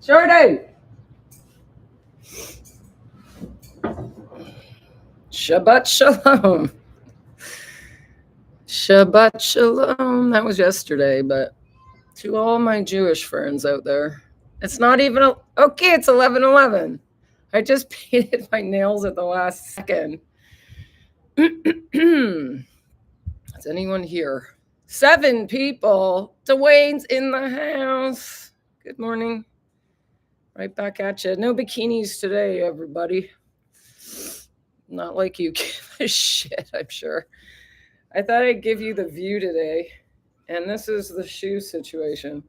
Shorty! Shabbat Shalom. Shabbat Shalom. That was yesterday, but to all my Jewish friends out there, it's not even okay, it's 11:11. I just painted my nails at the last second. Is anyone here? 7 people. Dwayne's in the house. Good morning. Right back at you. No bikinis today, everybody. Not like you give a shit, I'm sure. I thought I'd give you the view today, and this is the shoe situation.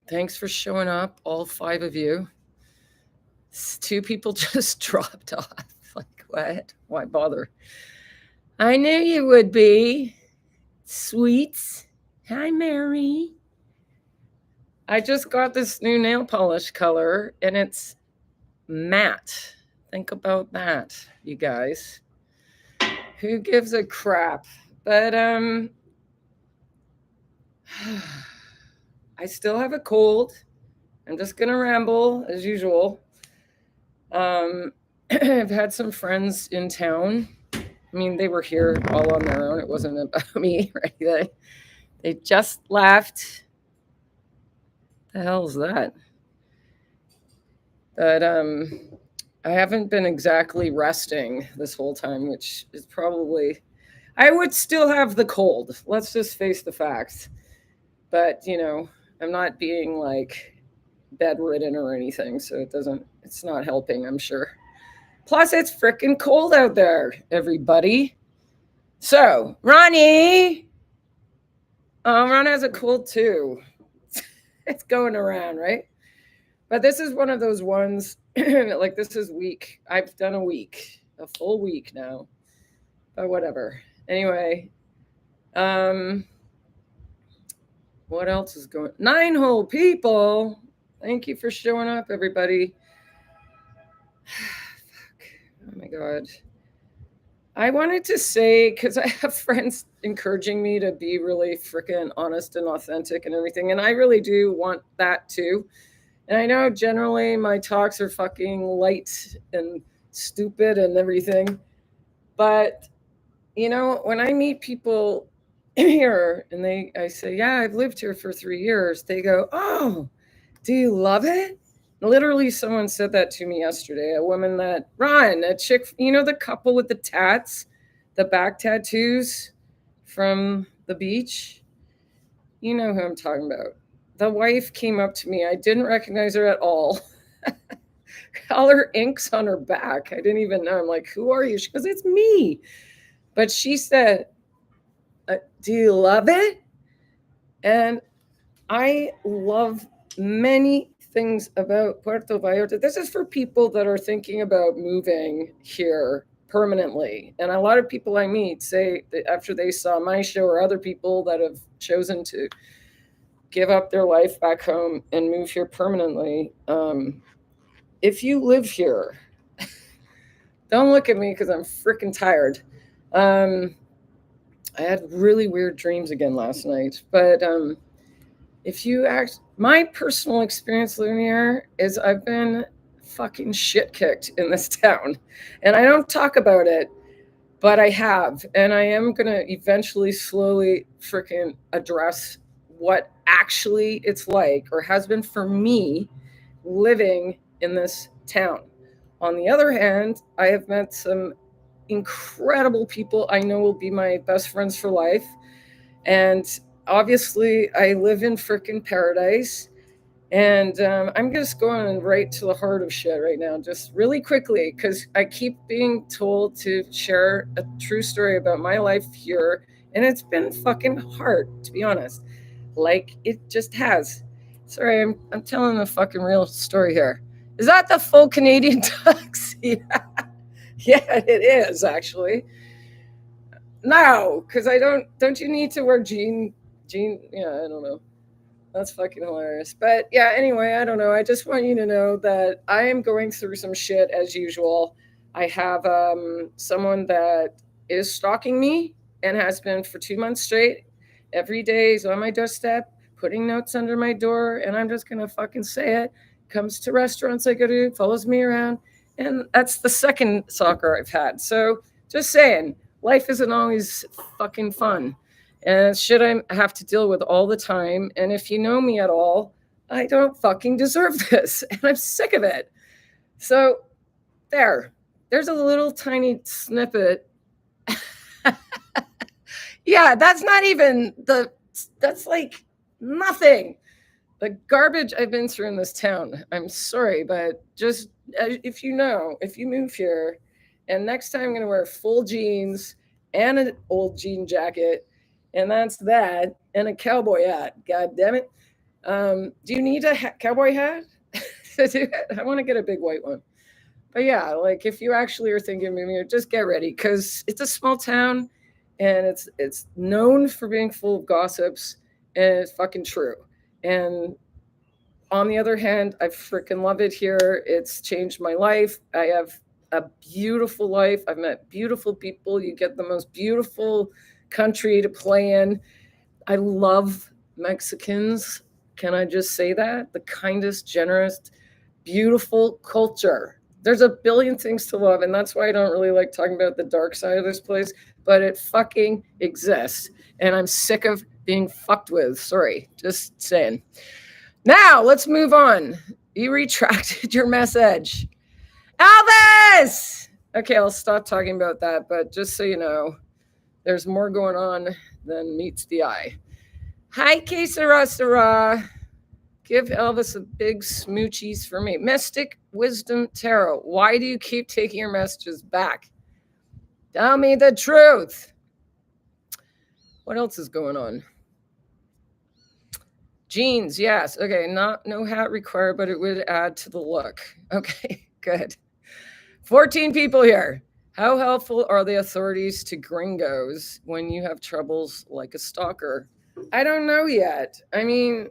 Thanks for showing up, all 5 of you. 2 people just dropped off. Like, what? Why bother? I knew you would be. Sweets. Hi, Mary. I just got this new nail polish color, and it's matte. Think about that, you guys. Who gives a crap? But I still have a cold. I'm just gonna ramble as usual. I've had some friends in town. I mean, they were here all on their own. It wasn't about me, right? They just left. The hell's that? But I haven't been exactly resting this whole time, which is probably, I would still have the cold. Let's just face the facts. But, I'm not being like bedridden or anything, so it's not helping, I'm sure. Plus, it's freaking cold out there, everybody. So, Ronnie. Ron has a cold too. It's going around, right? But this is one of those ones, like this is week. I've done a full week now. But whatever. Anyway, what else is going? 9 whole people. Thank you for showing up, everybody. Oh my God. I wanted to say, because I have friends encouraging me to be really freaking honest and authentic and everything, and I really do want that too. And I know generally my talks are fucking light and stupid and everything, but when I meet people here and I say, yeah, I've lived here for 3 years, they go, oh, do you love it? Literally, someone said that to me yesterday. A woman a chick, the couple with the tats, the back tattoos from the beach. You know who I'm talking about. The wife came up to me. I didn't recognize her at all. All her inks on her back. I didn't even know. I'm like, who are you? She goes, it's me. But she said, do you love it? And I love many things about Puerto Vallarta. This is for people that are thinking about moving here permanently. And a lot of people I meet say that after they saw my show, or other people that have chosen to give up their life back home and move here permanently, if you live here, don't look at me because I'm freaking tired. I had really weird dreams again last night, but my personal experience living here is I've been fucking shit kicked in this town, and I don't talk about it, but I have, and I am gonna eventually slowly freaking address what actually it's like, or has been for me, living in this town. On the other hand, I have met some incredible people I know will be my best friends for life, and obviously I live in freaking paradise. And I'm just going right to the heart of shit right now, just really quickly, because I keep being told to share a true story about my life here, and it's been fucking hard, to be honest. Like, it just has. Sorry, I'm telling a fucking real story here. Is that the full Canadian tux? Yeah, it is, actually. No, because don't you need to wear jean, I don't know. That's fucking hilarious. But yeah, anyway, I don't know. I just want you to know that I am going through some shit as usual. I have someone that is stalking me and has been for 2 months straight. every day is on my doorstep, putting notes under my door, and I'm just gonna fucking say it. Comes to restaurants I go to, follows me around, and that's the second stalker I've had. So just saying, life isn't always fucking fun, and shit I have to deal with all the time. And if you know me at all, I don't fucking deserve this, and I'm sick of it. So there's a little tiny snippet. Yeah, that's not even that's like nothing. The garbage I've been through in this town. I'm sorry, but just if you move here, and next time I'm going to wear full jeans and an old jean jacket, and that's that, and a cowboy hat. God damn it. Do you need a cowboy hat? I want to get a big white one. But yeah, like if you actually are thinking of moving here, just get ready because it's a small town, and it's known for being full of gossips, and it's fucking true. And on the other hand, I freaking love it here. It's changed my life. I have a beautiful life. I've met beautiful people. You get the most beautiful country to play in. I love Mexicans. Can I just say that? The kindest, generous, beautiful culture. There's a billion things to love, and that's why I don't really like talking about the dark side of this place, but it fucking exists, and I'm sick of being fucked with. Sorry, just saying. Now, let's move on. You retracted your message. Elvis! Okay, I'll stop talking about that, but just so you know, there's more going on than meets the eye. Hi, que sera, sera. Give Elvis a big smoochies for me. Mystic Wisdom Tarot. Why do you keep taking your messages back? Tell me the truth. What else is going on? Jeans, yes. Okay, no hat required, but it would add to the look. Okay, good. 14 people here. How helpful are the authorities to gringos when you have troubles like a stalker? I don't know yet. I mean,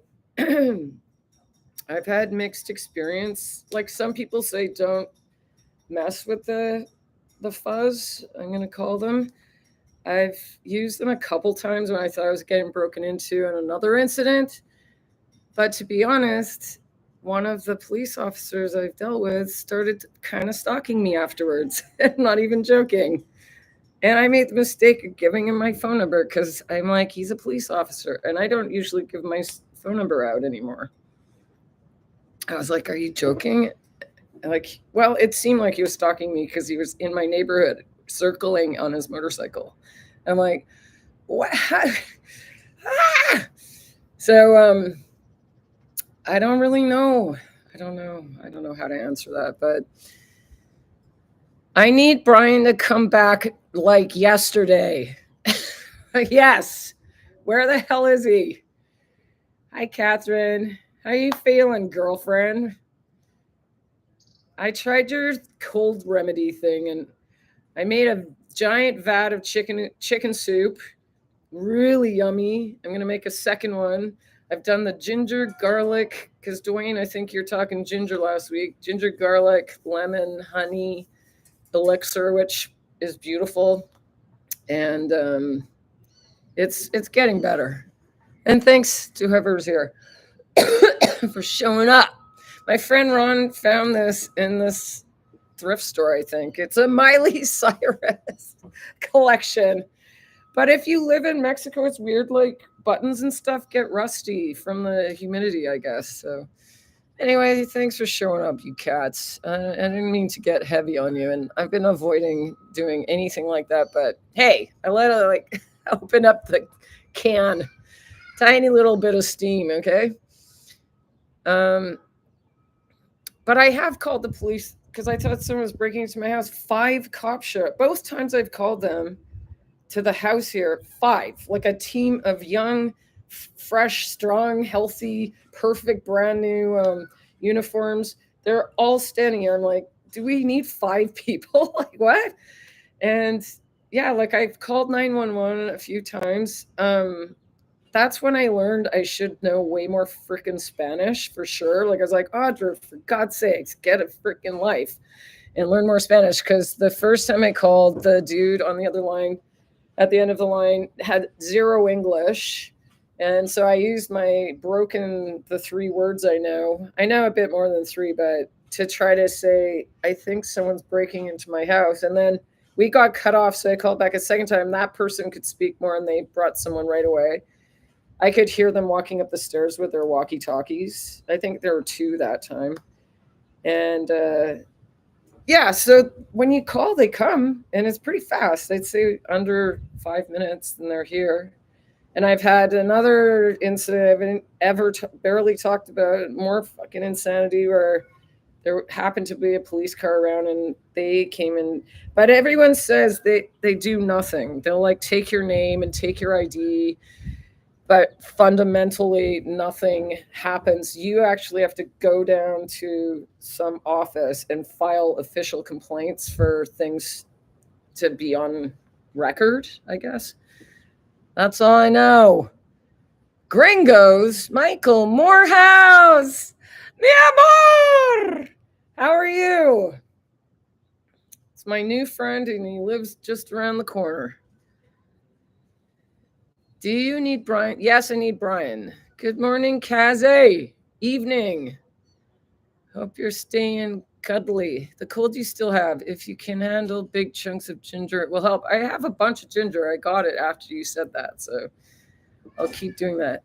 I've had mixed experience. Like some people say, don't mess with the fuzz, I'm going to call them. I've used them a couple times when I thought I was getting broken into in another incident. But to be honest, one of the police officers I've dealt with started kind of stalking me afterwards. Not even joking. And I made the mistake of giving him my phone number because I'm like, he's a police officer. And I don't usually give my phone number out anymore. I was like, are you joking? Like, well, it seemed like he was stalking me because he was in my neighborhood circling on his motorcycle. I'm like, what? Ah! So, I don't really know. I don't know how to answer that, but I need Brian to come back like yesterday. Yes. Where the hell is he? Hi, Catherine. How you feeling, girlfriend? I tried your cold remedy thing, and I made a giant vat of chicken soup. Really yummy. I'm going to make a second one. I've done the ginger garlic, because Dwayne, I think you're talking ginger last week. Ginger garlic, lemon, honey, elixir, which is beautiful. And it's getting better. And thanks to whoever's here for showing up. My friend Ron found this in this thrift store, I think. It's a Miley Cyrus collection. But if you live in Mexico, it's weird, like buttons and stuff get rusty from the humidity, I guess. So anyway, thanks for showing up, you cats. I didn't mean to get heavy on you, and I've been avoiding doing anything like that. But hey, I let it like open up the can. Tiny little bit of steam, okay? But I have called the police because I thought someone was breaking into my house. 5 cops showed up. Both times I've called them to the house here, 5, like a team of young, fresh, strong, healthy, perfect, brand new uniforms. They're all standing here. I'm like, do we need 5 people? Like what? And yeah, like I've called 911 a few times. That's when I learned I should know way more freaking Spanish for sure. Like I was like, Audra, for God's sakes, get a freaking life and learn more Spanish. Because the first time I called, the dude on the other line at the end of the line had zero English. And so I used the 3 words I know. I know a bit more than 3, but to try to say, I think someone's breaking into my house. And then we got cut off. So I called back a second time. That person could speak more and they brought someone right away. I could hear them walking up the stairs with their walkie talkies. I think there were 2 that time. And yeah, so when you call, they come and it's pretty fast. I'd say under 5 minutes and they're here. And I've had another incident I haven't ever barely talked about, more fucking insanity, where there happened to be a police car around and they came in. But everyone says they do nothing. They'll like take your name and take your ID, but fundamentally nothing happens. You actually have to go down to some office and file official complaints for things to be on record, I guess. That's all I know. Gringos, Michael Morehouse, mi amor. How are you? It's my new friend and he lives just around the corner. Do you need Brian? Yes, I need Brian. Good morning, Kaze. Evening. Hope you're staying cuddly. The cold you still have. If you can handle big chunks of ginger, it will help. I have a bunch of ginger. I got it after you said that, so I'll keep doing that.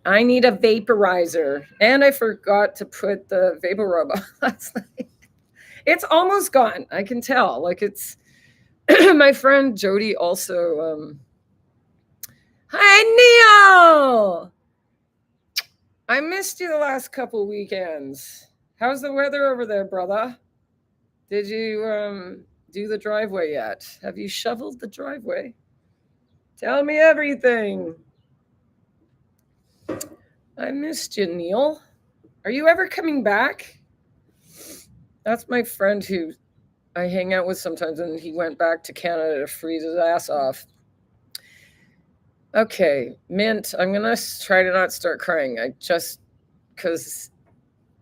I need a vaporizer. And I forgot to put the vapor rub on last night. It's almost gone. I can tell. Like it's my friend Jody also. Hi, Neil. I missed you the last couple weekends. How's the weather over there, brother? Did you do the driveway yet? Have you shoveled the driveway? Tell me everything. I missed you, Neil. Are you ever coming back? That's my friend who I hang out with sometimes, and he went back to Canada to freeze his ass off. Okay, Mint, I'm going to try to not start crying. Because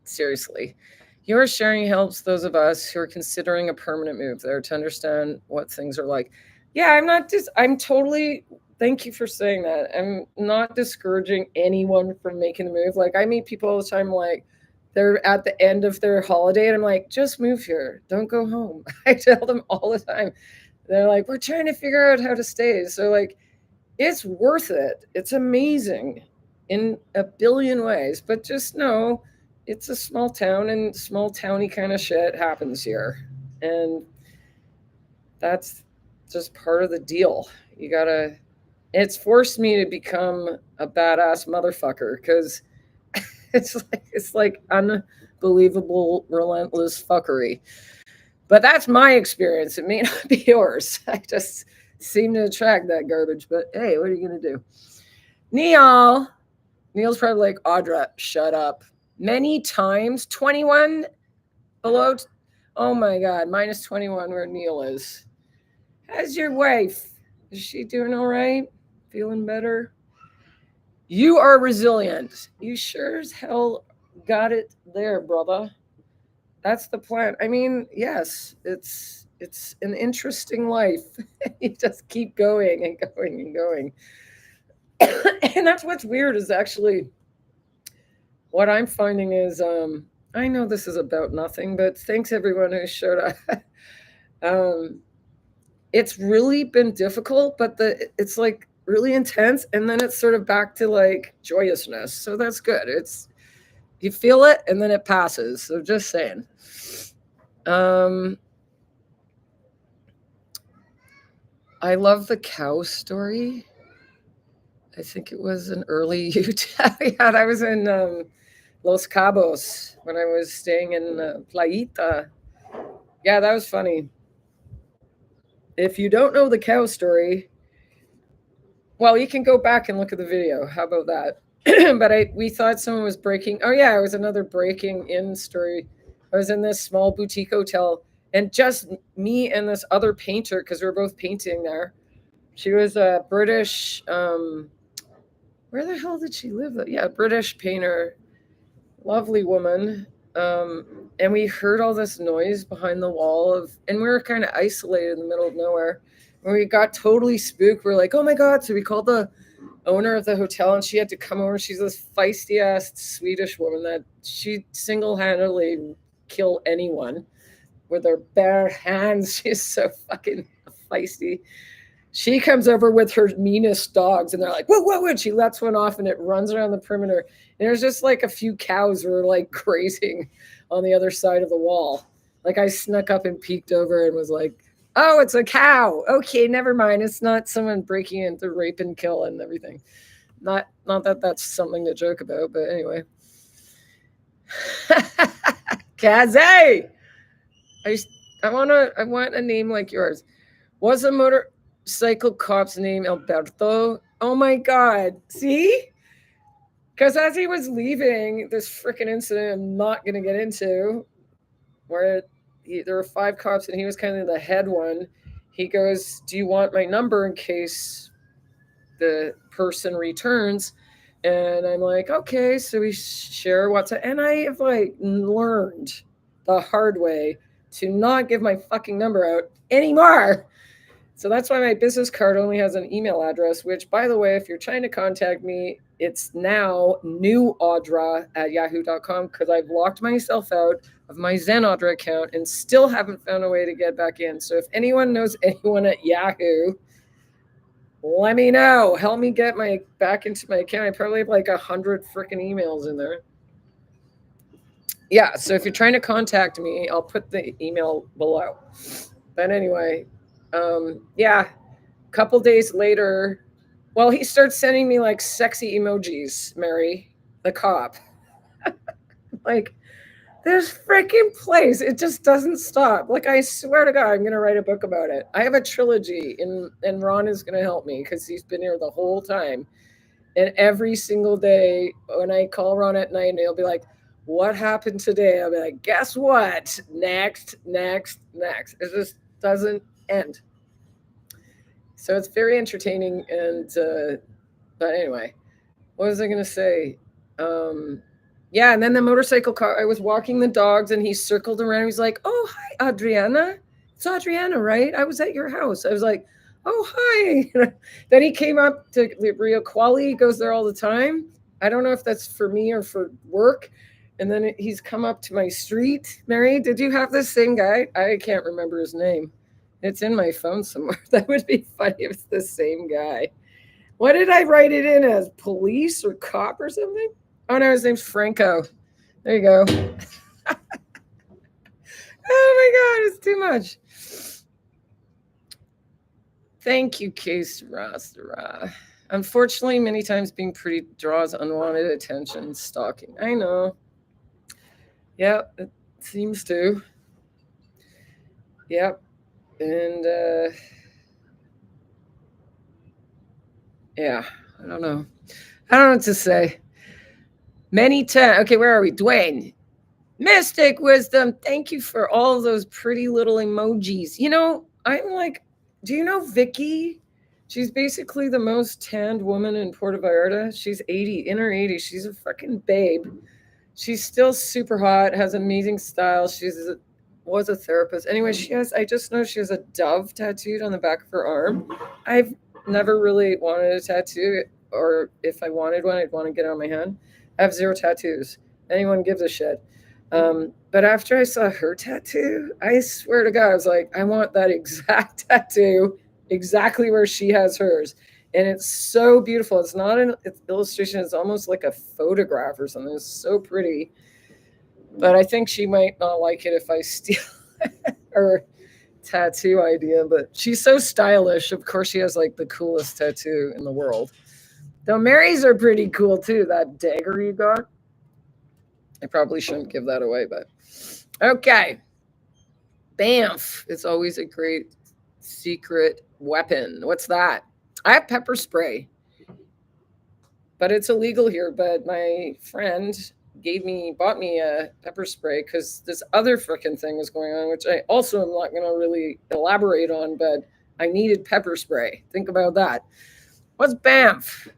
seriously, your sharing helps those of us who are considering a permanent move there to understand what things are like. Yeah, I'm totally, thank you for saying that. I'm not discouraging anyone from making the move. Like I meet people all the time, like they're at the end of their holiday and I'm like, just move here. Don't go home. I tell them all the time. They're like, we're trying to figure out how to stay. So like, it's worth it. It's amazing in a billion ways, but just know it's a small town and small towny kind of shit happens here. And that's just part of the deal. It's forced me to become a badass motherfucker because it's like unbelievable, relentless fuckery. But that's my experience. It may not be yours. I just seem to attract that garbage. But hey, what are you going to do? Neil's probably like, Audra, shut up. Many times, 21 below. Oh my God, minus 21 where Neil is. How's your wife? Is she doing all right? Feeling better? You are resilient. You sure as hell got it there, brother. That's the plan. I mean, yes, it's an interesting life. You just keep going and going and going. And that's what's weird is actually what I'm finding is I know this is about nothing, but thanks everyone who showed up. It's really been difficult, but it's like really intense, and then it's sort of back to like joyousness. So that's good. You feel it and then it passes. So just saying. I love the cow story. I think it was an early Utah. Yeah, I was in Los Cabos when I was staying in Playita. Yeah, that was funny. If you don't know the cow story, well, you can go back and look at the video. How about that? But we thought someone was breaking. Oh yeah, it was another breaking in story. I was in this small boutique hotel, and just me and this other painter, because we were both painting there. She was a British. Where the hell did she live? Yeah, British painter, lovely woman. And we heard all this noise behind the wall and we were kind of isolated in the middle of nowhere. We got totally spooked. We're like, oh my God. So we called the owner of the hotel and she had to come over. She's this feisty ass Swedish woman that she single-handedly kill anyone with her bare hands. She's so fucking feisty. She comes over with her meanest dogs and they're like, whoa, whoa, whoa. She lets one off and it runs around the perimeter. And there's just like a few cows who are like grazing on the other side of the wall. Like I snuck up and peeked over and was like, oh, it's a cow. Okay, never mind. It's not someone breaking into rape and kill and everything. Not that that's something to joke about, but anyway. Kaze! I want a name like yours. Was a motorcycle cop's name Alberto? Oh my God. See? Because as he was leaving this freaking incident I'm not going to get into, where there were 5 cops and he was kind of the head one, he goes, do you want my number in case the person returns? And I'm like, okay. So we share WhatsApp. And I have like learned the hard way to not give my fucking number out anymore. So that's why my business card only has an email address, which, by the way, if you're trying to contact me, it's now NEWAUDRA@yahoo.com because I've locked myself out of my Audra account and still haven't found a way to get back in. So if anyone knows anyone at Yahoo, let me know. Help me get my back into my account. I probably have like 100 freaking emails in there. Yeah, so if you're trying to contact me, I'll put the email below. But anyway, yeah, a couple days later, well, he starts sending me like sexy emojis, Mary, the cop. Like, this freaking place, it just doesn't stop. Like, I swear to God, I'm going to write a book about it. I have a trilogy, and Ron is going to help me because he's been here the whole time. And every single day, when I call Ron at night, and he'll be like, what happened today? I'll be like, guess what? Next. It just doesn't end. So it's very entertaining. And, but anyway, what was I going to say? Yeah, and then the motorcycle car, I was walking the dogs and he circled around. He's like, oh, hi, Adriana. It's Adriana, right? I was at your house. I was like, oh, hi. Then he came up to Rio Quali. He goes there all the time. I don't know if that's for me or for work. And then he's come up to my street. Mary, did you have this same guy? I can't remember his name. It's in my phone somewhere. That would be funny if it's the same guy. What did I write it in as? Police or cop or something? Oh, no, his name's Franco. There you go. Oh, my God, it's too much. Thank you, Case Rastara. Unfortunately, many times being pretty draws unwanted attention, stalking. I know. Yeah, it seems to. Yep. And, yeah, I don't know. I don't know what to say. Many times. Okay, where are we? Dwayne. Mystic Wisdom, thank you for all those pretty little emojis. You know, I'm like, do you know Vicky? She's basically the most tanned woman in Puerto Vallarta. She's 80, in her 80s. She's a fucking babe. She's still super hot, has amazing style. Was a therapist. Anyway, I just know she has a dove tattooed on the back of her arm. I've never really wanted a tattoo, or if I wanted one, I'd want to get it on my hand. I have 0 tattoos. Anyone gives a shit. But after I saw her tattoo, I swear to God, I was like, I want that exact tattoo, exactly where she has hers. And it's so beautiful. It's not an illustration. It's almost like a photograph or something. It's so pretty. But I think she might not like it if I steal her tattoo idea. But she's so stylish. Of course, she has like the coolest tattoo in the world. Though Mary's are pretty cool too. That dagger you got. I probably shouldn't give that away, but okay. Bamf. It's always a great secret weapon. What's that? I have pepper spray, but it's illegal here. But my friend bought me a pepper spray because this other frickin' thing was going on, which I also am not going to really elaborate on, but I needed pepper spray. Think about that. What's Bamf?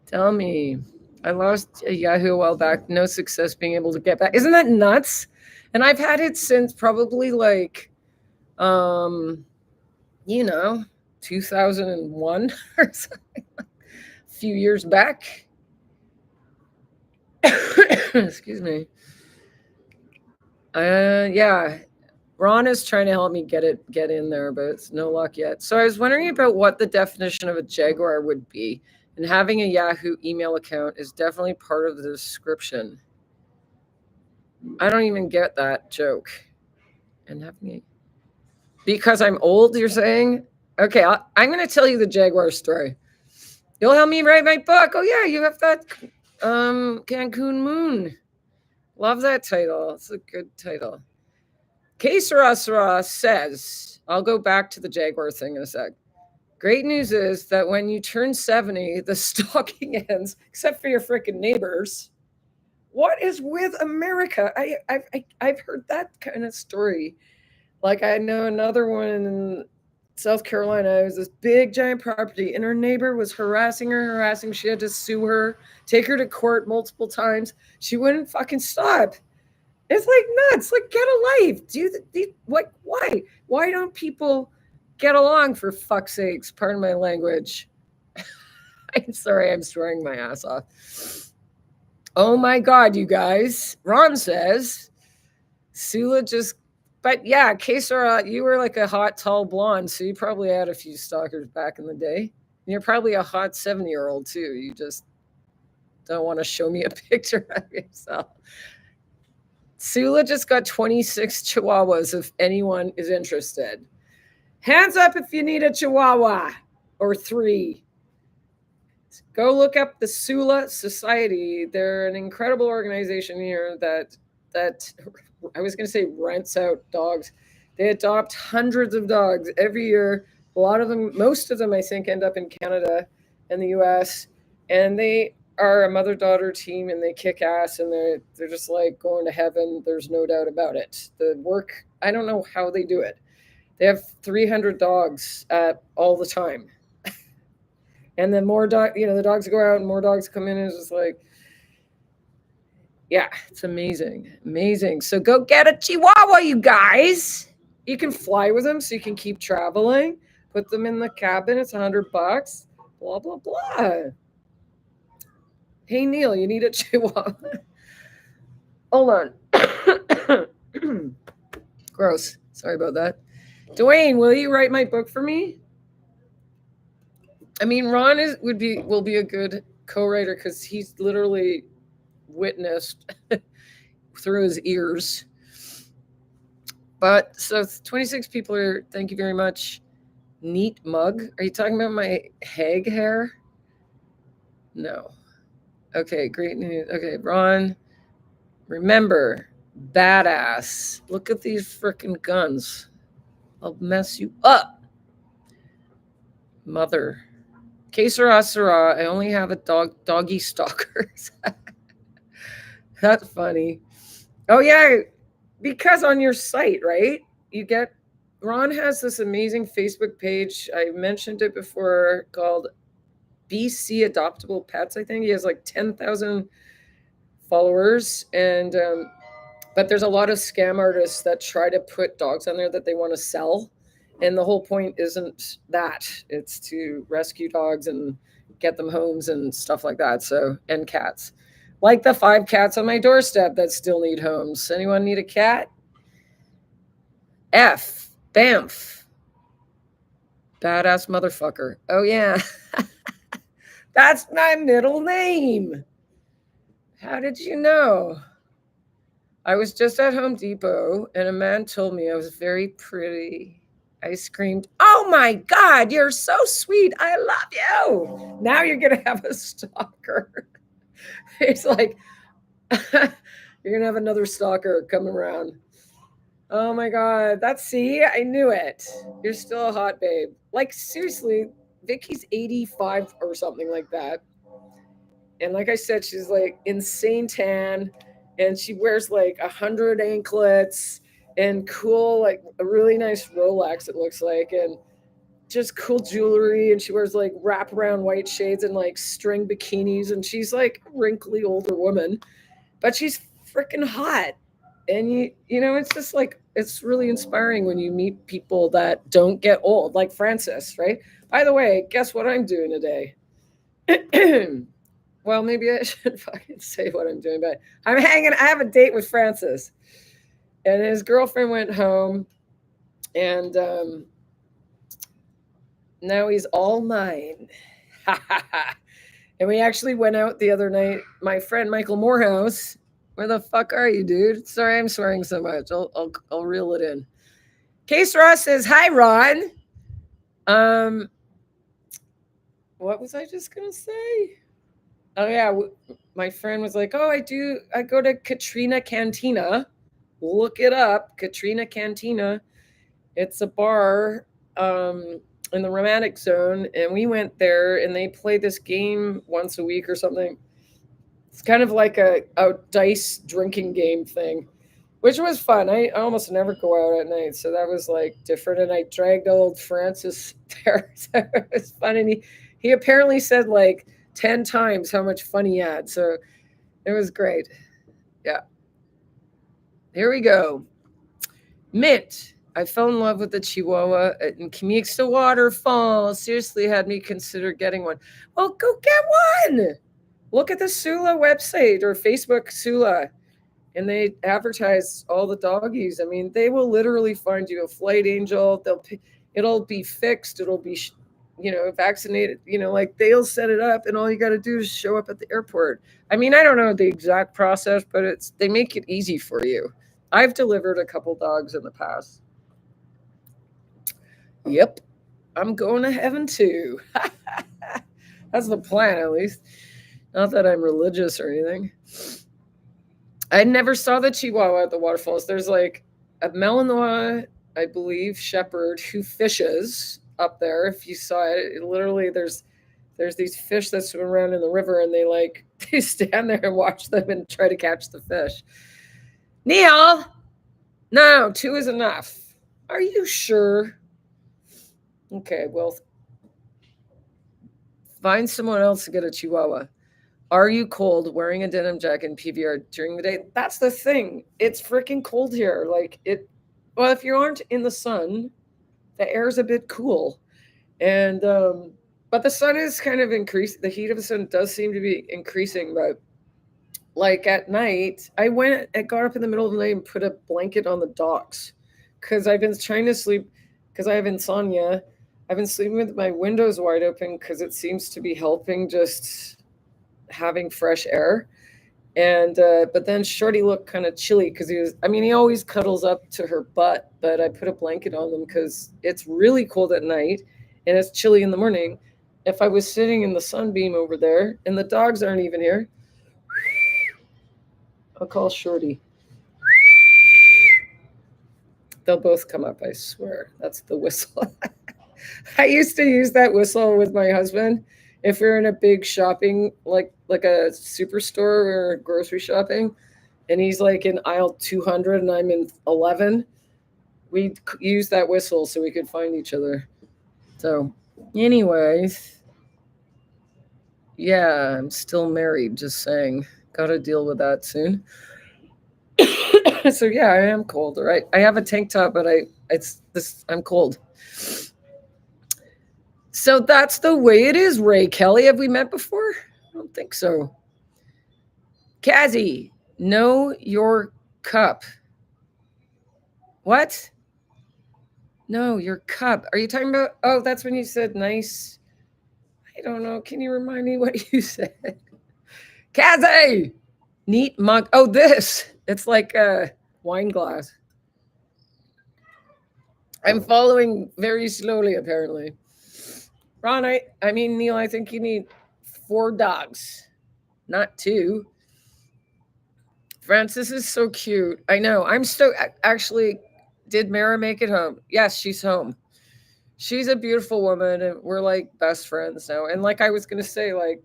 Tell me. I lost a Yahoo a while back. No success being able to get back. Isn't that nuts? And I've had it since probably like, 2001 or something, a few years back. Excuse me. Yeah. Ron is trying to help me get in there, but it's no luck yet. So I was wondering about what the definition of a jaguar would be, and having a Yahoo email account is definitely part of the description. I don't even get that joke. And having a because I'm old, you're saying? Okay, I'm going to tell you the jaguar story. You'll help me write my book. Oh yeah, you have that Cancun Moon. Love that title. It's a good title. Kesarasara says, I'll go back to the jaguar thing in a sec. Great news is that when you turn 70, the stalking ends, except for your freaking neighbors. What is with America? I've heard that kind of story. Like I know another one in South Carolina. It was this big giant property, and her neighbor was harassing her. She had to sue her, take her to court multiple times. She wouldn't fucking stop. It's like nuts. Like, get a life. What? Why? Why don't people get along, for fuck's sakes? Pardon my language. I'm sorry, I'm swearing my ass off. Oh my God, you guys. Ron says, Sula just, but yeah, Kesara, you were like a hot, tall blonde, so you probably had a few stalkers back in the day. You're probably a hot 70-year-old too. You just don't want to show me a picture of yourself. Sula just got 26 chihuahuas if anyone is interested. Hands up if you need a chihuahua or 3. Go look up the Sula Society. They're an incredible organization here that I was going to say rents out dogs. They adopt hundreds of dogs every year. A lot of them, most of them, I think, end up in Canada and the US. And they are a mother-daughter team, and they kick ass, and they're just like going to heaven. There's no doubt about it. The work, I don't know how they do it. They have 300 dogs all the time. And then more the dogs go out and more dogs come in. And it's just like, yeah, it's amazing. Amazing. So go get a chihuahua, you guys. You can fly with them so you can keep traveling. Put them in the cabin. It's $100. Blah, blah, blah. Hey, Neil, you need a chihuahua? Hold on. Gross. Sorry about that. Dwayne, will you write my book for me? I mean, Ron will be a good co-writer because he's literally witnessed through his ears. But so 26 people are, thank you very much. Neat mug. Are you talking about my hag hair? No. Okay, great news. Okay, Ron, remember, badass. Look at these freaking guns. I'll mess you up. Mother. Kesara, I only have a doggy stalkers. That's funny. Oh yeah, because on your site, right? Ron has this amazing Facebook page. I mentioned it before, called BC Adoptable Pets. I think he has like 10,000 followers, and but there's a lot of scam artists that try to put dogs on there that they want to sell. And the whole point isn't that. It's to rescue dogs and get them homes and stuff like that. So, and cats. Like the 5 cats on my doorstep that still need homes. Anyone need a cat? F. Bamf. Badass motherfucker. Oh, yeah. That's my middle name. How did you know? I was just at Home Depot, and a man told me I was very pretty. I screamed, "Oh my God, you're so sweet. I love you." Now you're going to have a stalker. It's like, you're going to have another stalker coming around. Oh my God. See, I knew it. You're still a hot babe. Like, seriously, Vicky's 85 or something like that. And like I said, she's like insane tan, and she wears like 100 anklets and cool, like a really nice Rolex, it looks like, and just cool jewelry. And she wears like wraparound white shades and like string bikinis. And she's like a wrinkly older woman, but she's freaking hot. And you know, it's just like, it's really inspiring when you meet people that don't get old, like Francis, right? By the way, guess what I'm doing today? Well, maybe I should fucking say what I'm doing, but I have a date with Francis. And his girlfriend went home, and now he's all mine. And we actually went out the other night. My friend Michael Morehouse, where the fuck are you, dude? Sorry, I'm swearing so much. I'll reel it in. Case Ross says, "Hi, Ron." What was I just gonna say? Oh yeah, my friend was like, "Oh, I go to Katrina Cantina. Look it up, Katrina Cantina. It's a bar in the romantic zone, and we went there, and they play this game once a week or something. It's kind of like a dice drinking game thing, which was fun. I almost never go out at night, so that was like different. And I dragged old Francis there, so it was fun. And he apparently said like 10 times how much fun he had, so it was great. Yeah. Here we go. Mint. I fell in love with the Chihuahua in Camixta Waterfall. Seriously had me consider getting one. Well, go get one. Look at the Sula website or Facebook Sula, and they advertise all the doggies. I mean, they will literally find you a flight angel. It'll be fixed. It'll be, vaccinated. Like they'll set it up, and all you got to do is show up at the airport. I mean, I don't know the exact process, but they make it easy for you. I've delivered a couple dogs in the past. Yep, I'm going to heaven too. That's the plan, at least. Not that I'm religious or anything. I never saw the Chihuahua at the waterfalls. There's like a Malinois, I believe, shepherd who fishes up there. If you saw it, literally there's these fish that swim around in the river, and they stand there and watch them and try to catch the fish. Neil, no, 2 is enough. Are you sure? Okay, well, find someone else to get a Chihuahua. Are you cold wearing a denim jacket in PVR during the day? That's the thing. It's freaking cold here. Well, if you aren't in the sun, the air's a bit cool. And, but the sun is kind of increased. The heat of the sun does seem to be increasing. But like at night, I got up in the middle of the night and put a blanket on the docks because I've been trying to sleep because I have insomnia. I've been sleeping with my windows wide open because it seems to be helping just having fresh air. And but then Shorty looked kind of chilly because he always cuddles up to her butt, but I put a blanket on them because it's really cold at night and it's chilly in the morning. If I was sitting in the sunbeam over there and the dogs aren't even here, I'll call Shorty. They'll both come up, I swear. That's the whistle. I used to use that whistle with my husband if we're in a big shopping, like a superstore or grocery shopping, and he's like in aisle 200 and I'm in 11. We'd use that whistle so we could find each other. So, anyways, yeah, I'm still married. Just saying, got to deal with that soon. So yeah, I am cold. Right, I have a tank top, but I'm cold. So that's the way it is, Ray Kelly. Have we met before? I don't think so. Kazzy, know your cup. What? No, your cup. Are you talking about? Oh, that's when you said nice. I don't know. Can you remind me what you said? Kazzy, neat mug. Oh, this. It's like a wine glass. I'm following very slowly, apparently. Ron, Neil, I think you need 4 dogs, not 2. Francis is so cute. I know. I'm so actually. Did Mara make it home? Yes, she's home. She's a beautiful woman, and we're like best friends now. And like I was gonna say, like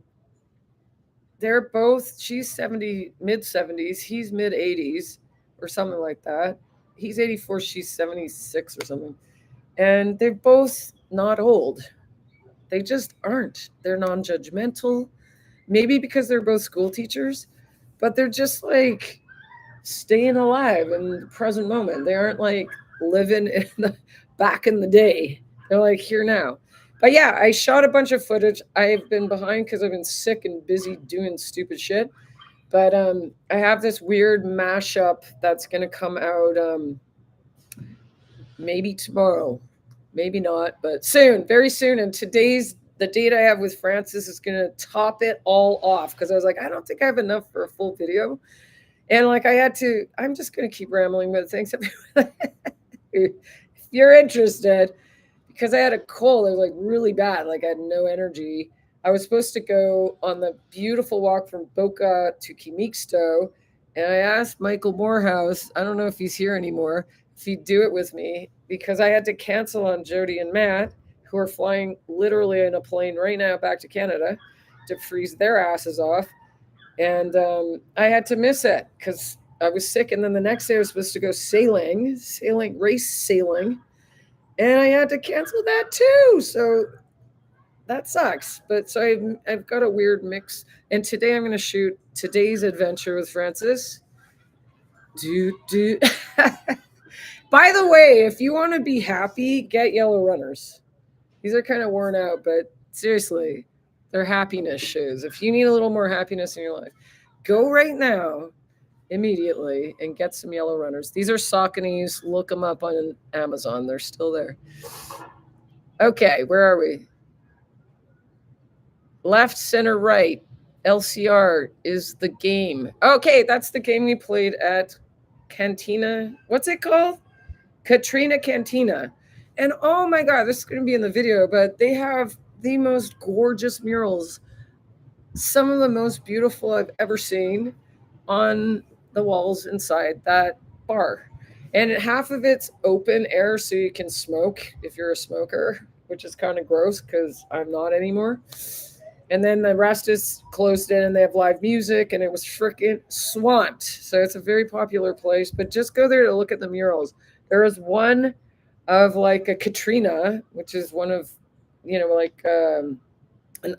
they're both. She's 70, mid 70s. He's mid 80s, or something like that. He's 84. She's 76 or something, and they're both not old. They just aren't. They're non-judgmental. Maybe because they're both school teachers, but they're just like staying alive in the present moment. They aren't like living in the back in the day. They're like here now. But yeah, I shot a bunch of footage. I've been behind because I've been sick and busy doing stupid shit. But I have this weird mashup that's gonna come out maybe tomorrow, maybe not, but soon, very soon. And today's the date I have with Francis is gonna top it all off because I was like, I don't think I have enough for a full video. And like I had to, I'm just gonna keep rambling, but thanks everyone. If you're interested, because I had a cold, it was like really bad, like I had no energy. I was supposed to go on the beautiful walk from Boca to Quimixto, and I asked Michael Morehouse, I don't know if he's here anymore, if he'd do it with me, because I had to cancel on Jody and Matt, who are flying literally in a plane right now back to Canada to freeze their asses off. And I had to miss it because I was sick. And then the next day I was supposed to go race sailing, and I had to cancel that too. So that sucks. But so I've got a weird mix. And today I'm going to shoot today's adventure with Francis. Do. By the way, if you want to be happy, get yellow runners. These are kind of worn out, but seriously, they're happiness shoes. If you need a little more happiness in your life, go right now, immediately, and get some yellow runners. These are Sauconys. Look them up on Amazon. They're still there. Okay, where are we? Left, center, right. LCR is the game. Okay, that's the game we played at Cantina. What's it called? Katrina Cantina. And oh my God, this is going to be in the video, but they have the most gorgeous murals. Some of the most beautiful I've ever seen on the walls inside that bar. And half of it's open air so you can smoke if you're a smoker, which is kind of gross because I'm not anymore. And then the rest is closed in and they have live music, and it was freaking swamped. So it's a very popular place, but just go there to look at the murals. There is one of like a Katrina, which is one of, like an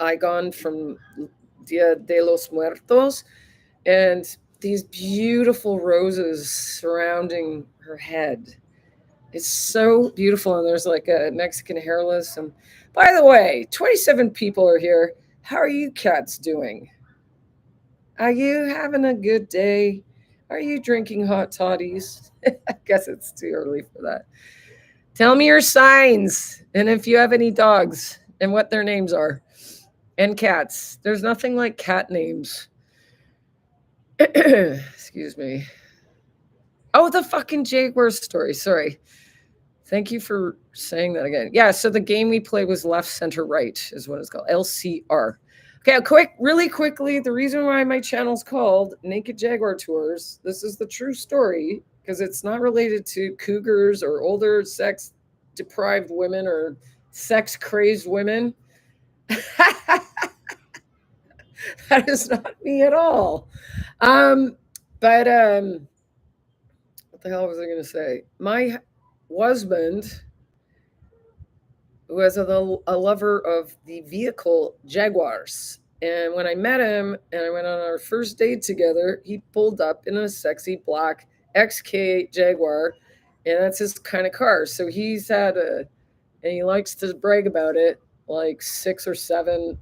icon from Dia de los Muertos, and these beautiful roses surrounding her head. It's so beautiful, and there's like a Mexican hairless. And by the way, 27 people are here. How are you cats doing? Are you having a good day? Are you drinking hot toddies? I guess it's too early for that. Tell me your signs, and if you have any dogs and what their names are. And cats. There's nothing like cat names. Excuse me. Oh, the fucking Jaguar story. Sorry. Thank you for saying that again. Yeah, so the game we play was left, center, right, is what it's called. LCR. Okay, really quickly, the reason why my channel's called Naked Jaguar Tours, this is the true story, because it's not related to cougars or older sex-deprived women or sex-crazed women. That is not me at all. But what the hell was I going to say? My husband was a lover of the vehicle Jaguars. And when I met him and I went on our first date together, he pulled up in a sexy black XK Jaguar, and that's his kind of car. So he's had and he likes to brag about it, like 6 or 7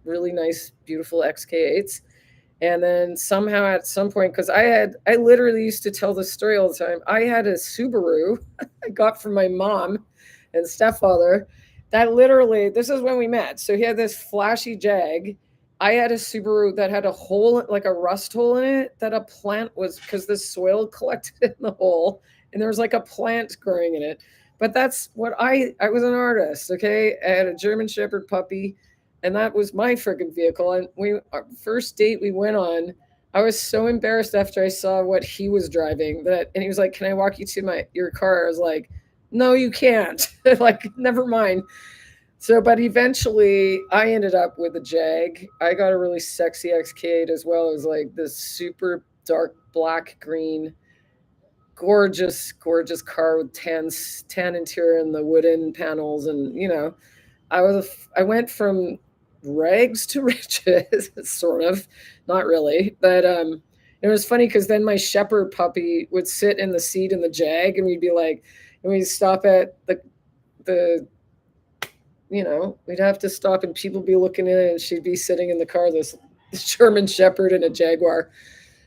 really nice, beautiful XK8s. And then somehow at some point, because I literally used to tell this story all the time. I had a Subaru I got from my mom and stepfather that literally, this is when we met. So he had this flashy Jag. I had a Subaru that had a hole, like a rust hole in it, that a plant was, because the soil collected in the hole, and there was like a plant growing in it. But that's what I was an artist, okay? I had a German Shepherd puppy, and that was my friggin' vehicle. And our first date we went on, I was so embarrassed after I saw what he was driving and he was like, "Can I walk you to your car?" I was like, "No, you can't." Like, never mind. So, but eventually I ended up with a Jag. I got a really sexy XK8 as well. It was like this super dark black green, gorgeous, gorgeous car with tan interior and the wooden panels. And, I went from rags to riches, sort of, not really, but It was funny because then my shepherd puppy would sit in the seat in the Jag, and we'd be like, and we'd stop at the we'd have to stop and people be looking in it, and she'd be sitting in the car, this German Shepherd and a Jaguar.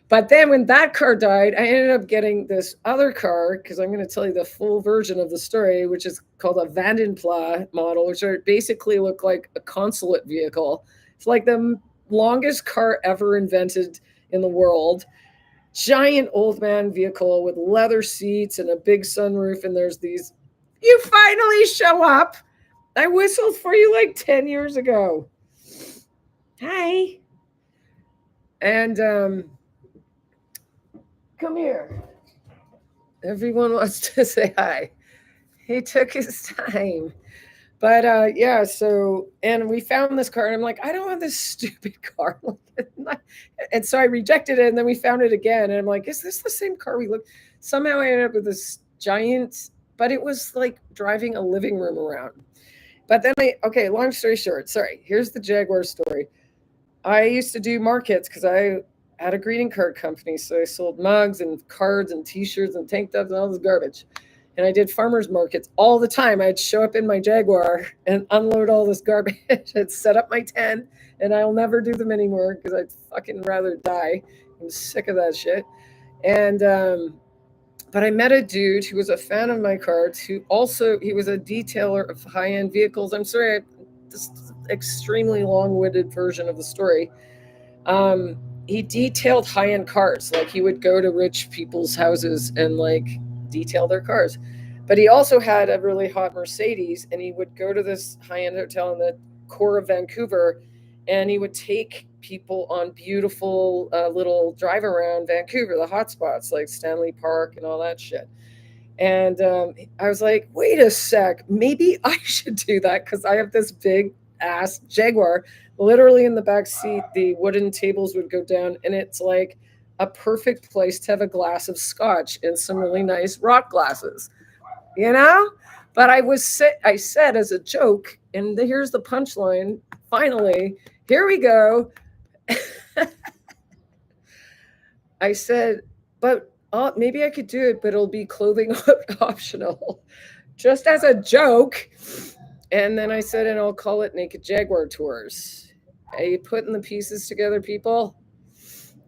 But then when that car died, I ended up getting this other car, because I'm going to tell you the full version of the story, which is called a Vandenpla model, which are basically look like a consulate vehicle. It's like the longest car ever invented in the world. Giant old man vehicle with leather seats and a big sunroof. And there's these, you finally show up. I whistled for you like 10 years ago. Hi. And come here. Everyone wants to say hi. He took his time. But yeah, so, and we found this car, and I'm like, I don't want this stupid car. And so I rejected it, and then we found it again, and I'm like, is this the same car we looked? Somehow I ended up with this giant, but it was like driving a living room around. But then okay, long story short, sorry, here's the Jaguar story. I used to do markets because I had a greeting card company. So I sold mugs and cards and t-shirts and tank tops and all this garbage. And I did farmers markets all the time. I'd show up in my Jaguar and unload all this garbage. I'd set up my tent, and I'll never do them anymore because I'd fucking rather die. I'm sick of that shit. And but I met a dude who was a fan of my cards, who also, he was a detailer of high-end vehicles. I'm sorry, this extremely long-winded version of the story. He detailed high-end cars. Like, he would go to rich people's houses and like detail their cars. But he also had a really hot Mercedes, and he would go to this high-end hotel in the core of Vancouver, and he would take people on beautiful little drive around Vancouver, the hot spots like Stanley Park and all that shit. And I was like, wait a sec, maybe I should do that, because I have this big ass Jaguar. Literally in the back seat, the wooden tables would go down, and it's like a perfect place to have a glass of scotch and some really nice rock glasses, you know? But I said as a joke, and here's the punchline, finally, here we go. I said, but maybe I could do it, but it'll be clothing optional, just as a joke. And then I said, and I'll call it Naked Jaguar Tours. Are you putting the pieces together, people?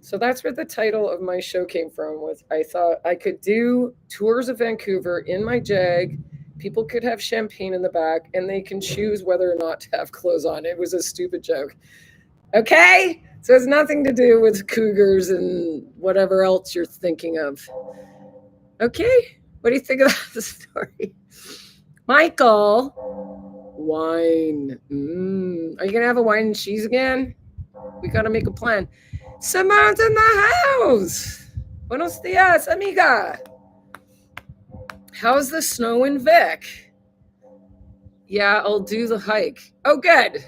So that's where the title of my show came from. I thought I could do tours of Vancouver in my Jag. People could have champagne in the back, and they can choose whether or not to have clothes on. It was a stupid joke. Okay? So it's nothing to do with cougars and whatever else you're thinking of. Okay? What do you think of the story? Michael, wine. Are you going to have a wine and cheese again? We got to make a plan. Simone's in the house. Buenos dias, amiga. How's the snow in Vic? Yeah, I'll do the hike. Oh, good.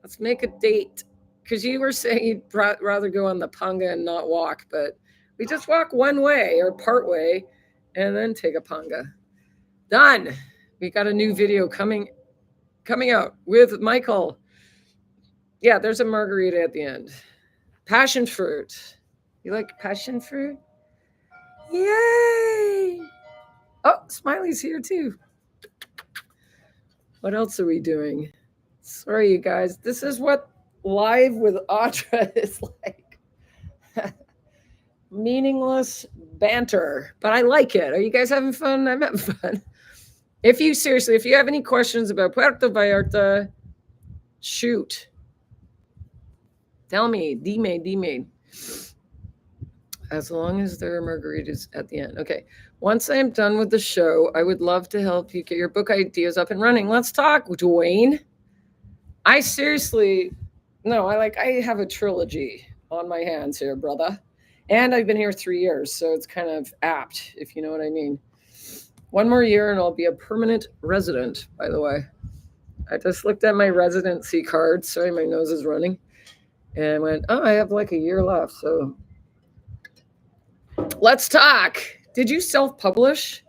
Let's make a date. Because you were saying you'd rather go on the panga and not walk, but we just walk one way or part way and then take a panga. Done. We got a new video coming out with Michael. Yeah, there's a margarita at the end. Passion fruit. You like passion fruit? Yay! Oh, Smiley's here too. What else are we doing? Sorry, you guys. This is what live with Audra is like. Meaningless banter, but I like it. Are you guys having fun? I'm having fun. If you have any questions about Puerto Vallarta, shoot. Tell me, dime. As long as there are margaritas at the end. Okay. Once I'm done with the show, I would love to help you get your book ideas up and running. Let's talk, Dwayne. I have a trilogy on my hands here, brother. And I've been here 3 years, so it's kind of apt, if you know what I mean. 1 more year and I'll be a permanent resident, by the way. I just looked at my residency card. Sorry, my nose is running. And I went, oh, I have like a year left. So let's talk. Did you self-publish? ?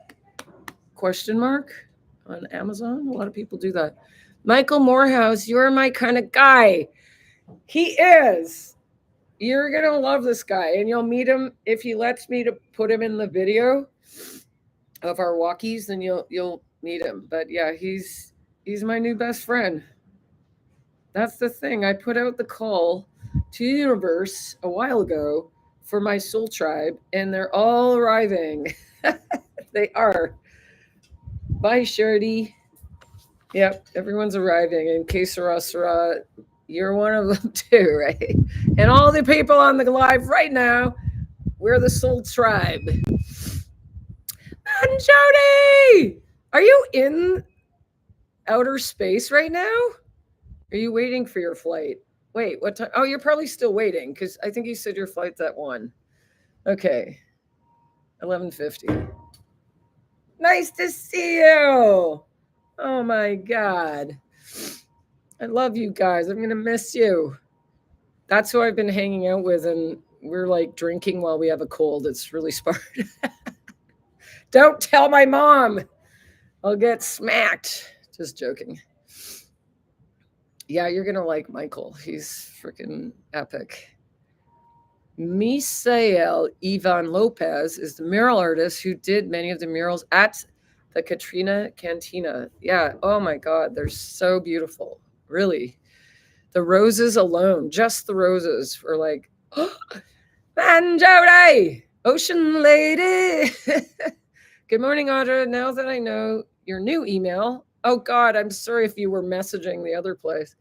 On Amazon? A lot of people do that. Michael Morehouse, you're my kind of guy. He is. You're gonna love this guy, and you'll meet him if he lets me to put him in the video of our walkies. Then you'll meet him. But yeah, he's my new best friend. That's the thing. I put out the call to the universe a while ago for my soul tribe, and they're all arriving. They are. Bye, Shirley. Yep, everyone's arriving. In case Sarah, you're one of them too, right? And all the people on the live right now, we're the soul tribe. And Jody, are you in outer space right now? Are you waiting for your flight? Wait, what time? Oh, you're probably still waiting because I think you said your flight's at 1. Okay, 11:50. Nice to see you. Oh my God. I love you guys. I'm going to miss you. That's who I've been hanging out with, and we're like drinking while we have a cold. It's really smart. Don't tell my mom. I'll get smacked. Just joking. Yeah, you're going to like Michael. He's freaking epic. Misael Yvonne Lopez is the mural artist who did many of the murals at the Katrina Cantina. Yeah, oh my God, they're so beautiful. Really. The roses alone, just the roses, were like, oh, man, Jody, ocean lady. Good morning, Audra. Now that I know your new email, oh God, I'm sorry if you were messaging the other place.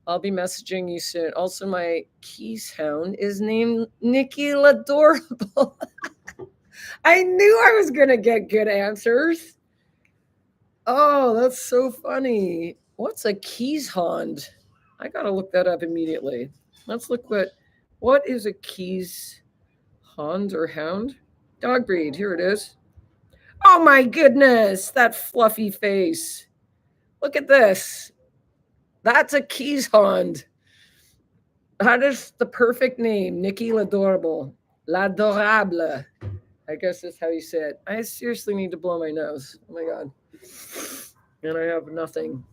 I'll be messaging you soon. Also, my keys hound is named Nikki Ladorable. I knew I was going to get good answers. Oh, that's so funny. What's a keys hound? I got to look that up immediately. Let's look what is a keys hound or hound? Dog breed. Here it is. Oh my goodness, that fluffy face. Look at this. That's a keys hound. That is the perfect name, Nikki L'Adorable. L'Adorable. I guess that's how you say it. I seriously need to blow my nose. Oh my God. And I have nothing.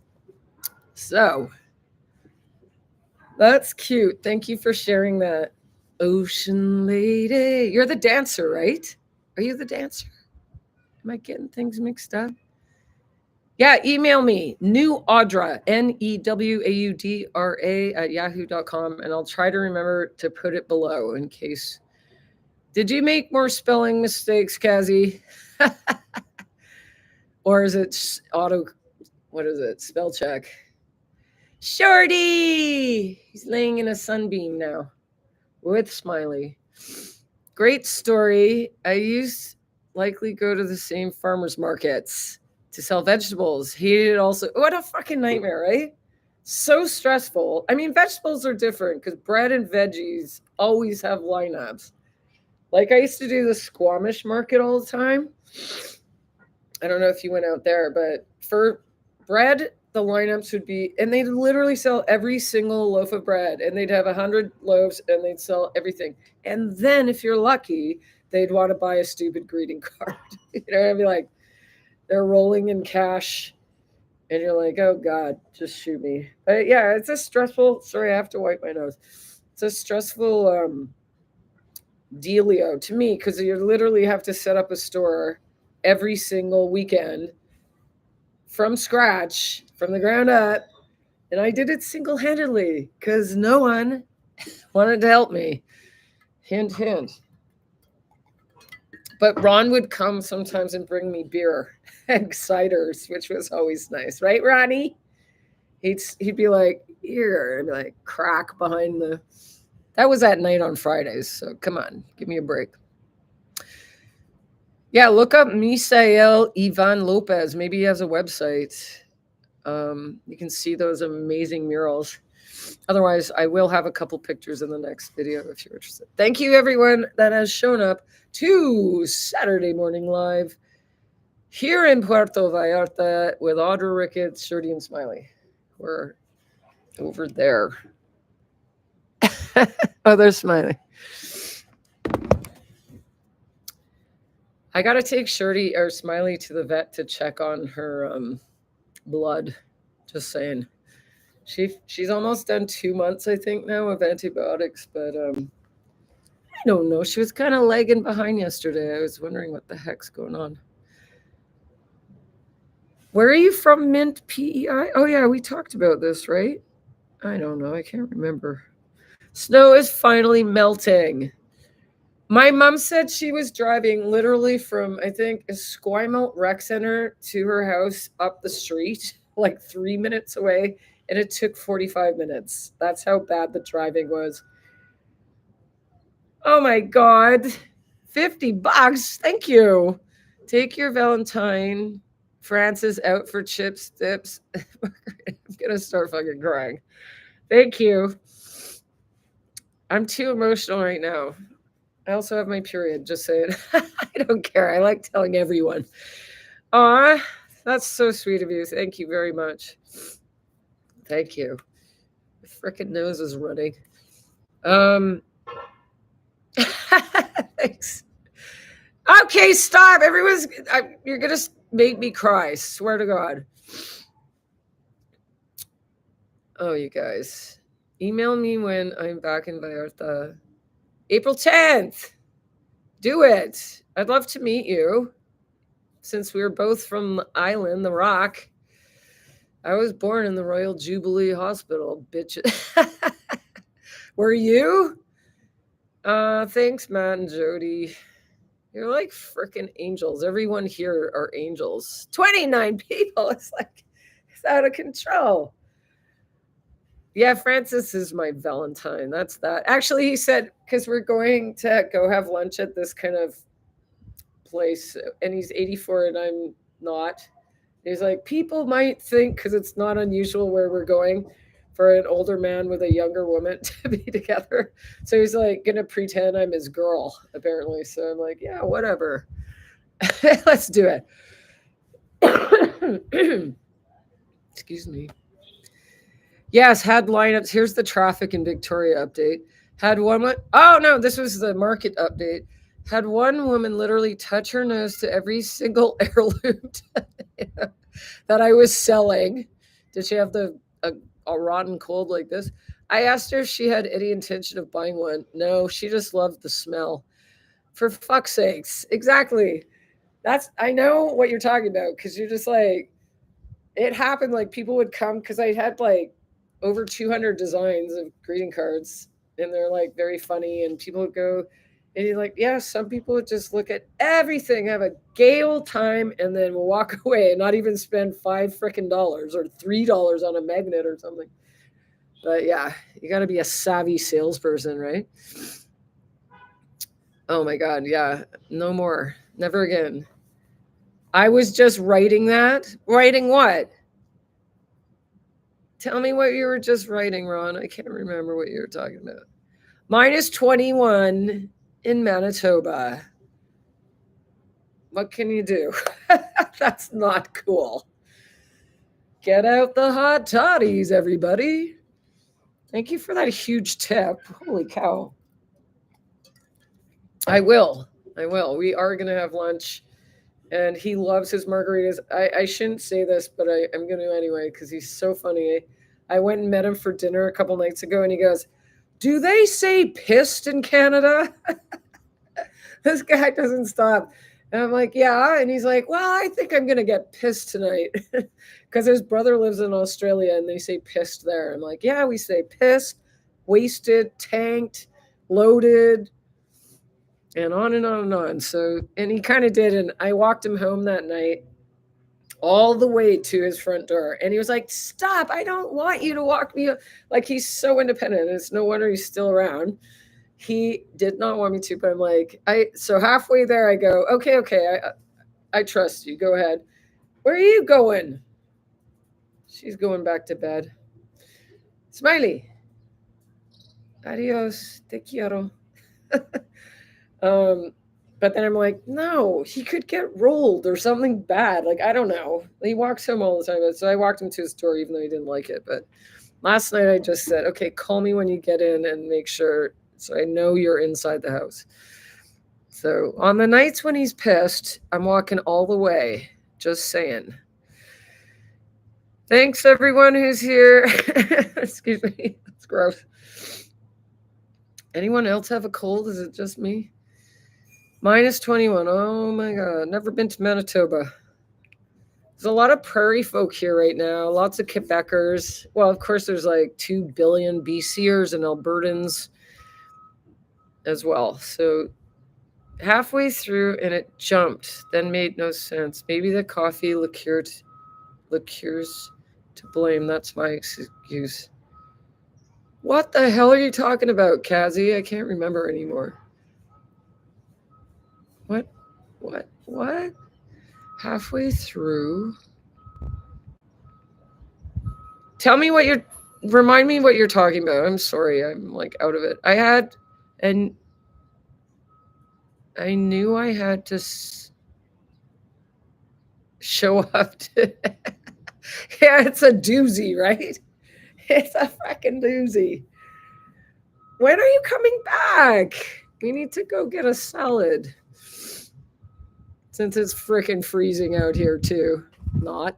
So, that's cute. Thank you for sharing that. Ocean lady. You're the dancer, right? Are you the dancer? Am I getting things mixed up? Yeah, email me, NEWAUDRA, NEWAUDRA at yahoo.com, and I'll try to remember to put it below in case. Did you make more spelling mistakes, Kazi? Or is it what is it, spell check? Shorty! He's laying in a sunbeam now with Smiley. Great story. I used likely go to the same farmers markets to sell vegetables. Hated also. What a fucking nightmare, right? So stressful. I mean, vegetables are different because bread and veggies always have lineups. Like I used to do the Squamish market all the time. I don't know if you went out there, but for bread, the lineups would be, and they'd literally sell every single loaf of bread, and they'd have 100 loaves, and they'd sell everything. And then, if you're lucky, they'd want to buy a stupid greeting card. You know, I'd be like, they're rolling in cash, and you're like, oh God, just shoot me. But yeah, it's a stressful. Sorry, I have to wipe my nose. It's a stressful dealio to me because you literally have to set up a store every single weekend from scratch, from the ground up. And I did it single-handedly because no one wanted to help me. Hint, hint. But Ron would come sometimes and bring me beer and ciders, which was always nice. Right, Ronnie? He'd be like, here. I'd be like, crack behind the... That was at night on Fridays, so come on, give me a break. Yeah, look up Misael Yvonne Lopez. Maybe he has a website. You can see those amazing murals. Otherwise, I will have a couple pictures in the next video if you're interested. Thank you, everyone that has shown up to Saturday Morning Live here in Puerto Vallarta with Audra, Ricketts, Shirley, and Smiley. We're over there. Oh, there's Smiley. I got to take Shirley or Smiley to the vet to check on her blood. Just saying. She's almost done 2 months, I think, now of antibiotics, but don't know. She was kind of lagging behind yesterday. I was wondering what the heck's going on. Where are you from, Mint PEI? Oh, yeah, we talked about this, right? I don't know. I can't remember. Snow is finally melting. My mom said she was driving literally from, I think, Esquimalt Rec Center to her house up the street, like 3 minutes away, and it took 45 minutes. That's how bad the driving was. Oh my God. $50. Thank you. Take your Valentine. Francis out for chips, dips. I'm going to start fucking crying. Thank you. I'm too emotional right now. I also have my period, just saying. I don't care. I like telling everyone. Aw, that's so sweet of you. Thank you very much. Thank you. The frickin' nose is running. Thanks. Okay, stop. You're going to make me cry. Swear to God. Oh, you guys. Email me when I'm back in Vallarta. April 10th. Do it. I'd love to meet you. Since we were both from the island, the Rock. I was born in the Royal Jubilee Hospital, bitch. Were you? Thanks, Matt and Jody. You're like freaking angels. Everyone here are angels. 29 people. It's out of control. Yeah, Francis is my Valentine. That's that. Actually, he said, because we're going to go have lunch at this kind of place, and he's 84 and I'm not. He's like, people might think, because it's not unusual where we're going for an older man with a younger woman to be together. So he's like, going to pretend I'm his girl, apparently. So I'm like, yeah, whatever. Let's do it. Excuse me. Yes, had lineups. Here's the traffic in Victoria update. Had one. Oh, no, this was the market update. Had one woman literally touch her nose to every single heirloom that I was selling. Did she have a rotten cold like this? I asked her if she had any intention of buying one. No, she just loved the smell. For fuck's sakes. Exactly. I know what you're talking about, because you're just like, it happened, like people would come, because I had like over 200 designs of greeting cards, and they're like very funny, and people would go, and you're like, yeah, some people would just look at everything, have a gay old time, and then will walk away and not even spend $5 frickin' dollars or $3 on a magnet or something. But yeah, you got to be a savvy salesperson, right? Oh my God, yeah, no more, never again. I was just writing that. Writing what? Tell me what you were just writing, Ron. I can't remember what you were talking about. Minus 21 in Manitoba. What can you do? That's not cool. Get out the hot toddies, everybody. Thank you for that huge tip. Holy cow. I will. We are going to have lunch, and he loves his margaritas. I shouldn't say this, but I'm going to anyway, because he's so funny. I went and met him for dinner a couple nights ago, and he goes, do they say pissed in Canada? This guy doesn't stop. And I'm like, yeah. And he's like, well, I think I'm going to get pissed tonight, because his brother lives in Australia and they say pissed there. I'm like, yeah, we say pissed, wasted, tanked, loaded, and on and on and on. So, and he kind of did. And I walked him home that night all the way to his front door. And he was like, stop, I don't want you to walk me. Like, he's so independent. It's no wonder he's still around. He did not want me to, but I'm like, so halfway there I go, okay, I trust you. Go ahead. Where are you going? She's going back to bed. Smiley. Adios. Te quiero. But then I'm like, no, he could get rolled or something bad. Like, I don't know. He walks home all the time. So I walked him to his door, even though he didn't like it. But last night I just said, okay, call me when you get in and make sure, so I know you're inside the house. So on the nights when he's pissed, I'm walking all the way. Just saying. Thanks, everyone who's here. Excuse me. It's gross. Anyone else have a cold? Is it just me? Minus 21. Oh my God. Never been to Manitoba. There's a lot of prairie folk here right now. Lots of Quebecers. Well, of course, there's like 2 billion BCers and Albertans as well. So halfway through and it jumped, then made no sense. Maybe the coffee liqueurs to blame. That's my excuse. What the hell are you talking about, Kazi? I can't remember anymore. What? Halfway through. Tell me remind me what you're talking about. I'm sorry. I'm like out of it. And I knew I had to show up to. Yeah, it's a doozy, right? It's a fucking doozy. When are you coming back? We need to go get a salad. Since it's freaking freezing out here too. Not.